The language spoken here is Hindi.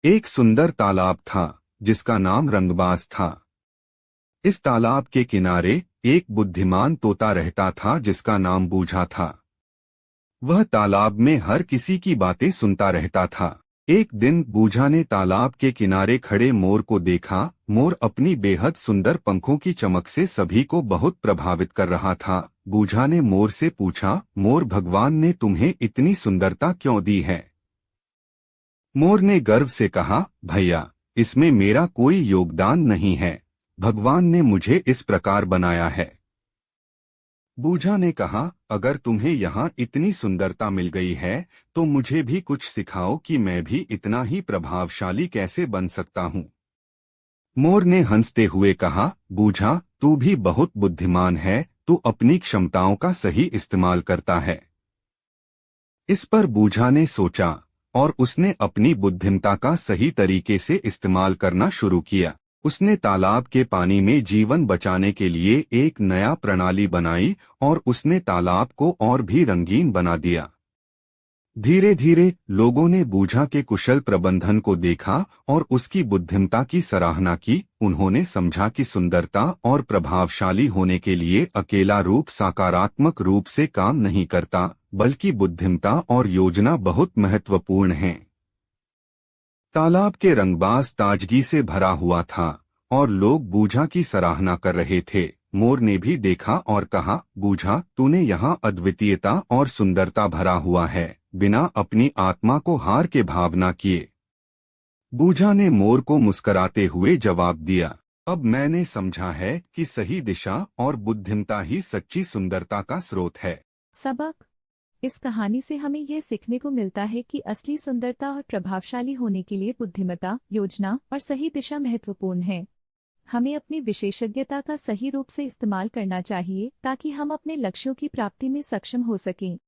एक सुंदर तालाब था जिसका नाम रंगबाज था। इस तालाब के किनारे एक बुद्धिमान तोता रहता था जिसका नाम बूझा था। वह तालाब में हर किसी की बातें सुनता रहता था। एक दिन बूझा ने तालाब के किनारे खड़े मोर को देखा। मोर अपनी बेहद सुंदर पंखों की चमक से सभी को बहुत प्रभावित कर रहा था। बूझा ने मोर से पूछा, मोर, भगवान ने तुम्हें इतनी सुंदरता क्यों दी है? मोर ने गर्व से कहा, भैया, इसमें मेरा कोई योगदान नहीं है। भगवान ने मुझे इस प्रकार बनाया है। बूझा ने कहा, अगर तुम्हें यहाँ इतनी सुंदरता मिल गई है तो मुझे भी कुछ सिखाओ कि मैं भी इतना ही प्रभावशाली कैसे बन सकता हूँ। मोर ने हंसते हुए कहा, बूझा, तू भी बहुत बुद्धिमान है, तू अपनी क्षमताओं का सही इस्तेमाल करता है। इस पर बूझा ने सोचा और उसने अपनी बुद्धिमत्ता का सही तरीके से इस्तेमाल करना शुरू किया। उसने तालाब के पानी में जीवन बचाने के लिए एक नया प्रणाली बनाई और उसने तालाब को और भी रंगीन बना दिया। धीरे धीरे लोगों ने बूझा के कुशल प्रबंधन को देखा और उसकी बुद्धिमत्ता की सराहना की। उन्होंने समझा कि सुंदरता और प्रभावशाली होने के लिए अकेला रूप सकारात्मक रूप से काम नहीं करता, बल्कि बुद्धिमत्ता और योजना बहुत महत्वपूर्ण है। तालाब के रंगबाज ताजगी से भरा हुआ था और लोग बूझा की सराहना कर रहे थे। मोर ने भी देखा और कहा, बूझा, तूने यहाँ अद्वितीयता और सुंदरता भरा हुआ है, बिना अपनी आत्मा को हार के भावना किए। बूझा ने मोर को मुस्कुराते हुए जवाब दिया, अब मैंने समझा है कि सही दिशा और बुद्धिमत्ता ही सच्ची सुंदरता का स्रोत है। सबक। इस कहानी से हमें यह सीखने को मिलता है कि असली सुंदरता और प्रभावशाली होने के लिए बुद्धिमत्ता, योजना और सही दिशा महत्वपूर्ण है। हमें अपनी विशेषज्ञता का सही रूप से इस्तेमाल करना चाहिए ताकि हम अपने लक्ष्यों की प्राप्ति में सक्षम हो सकें।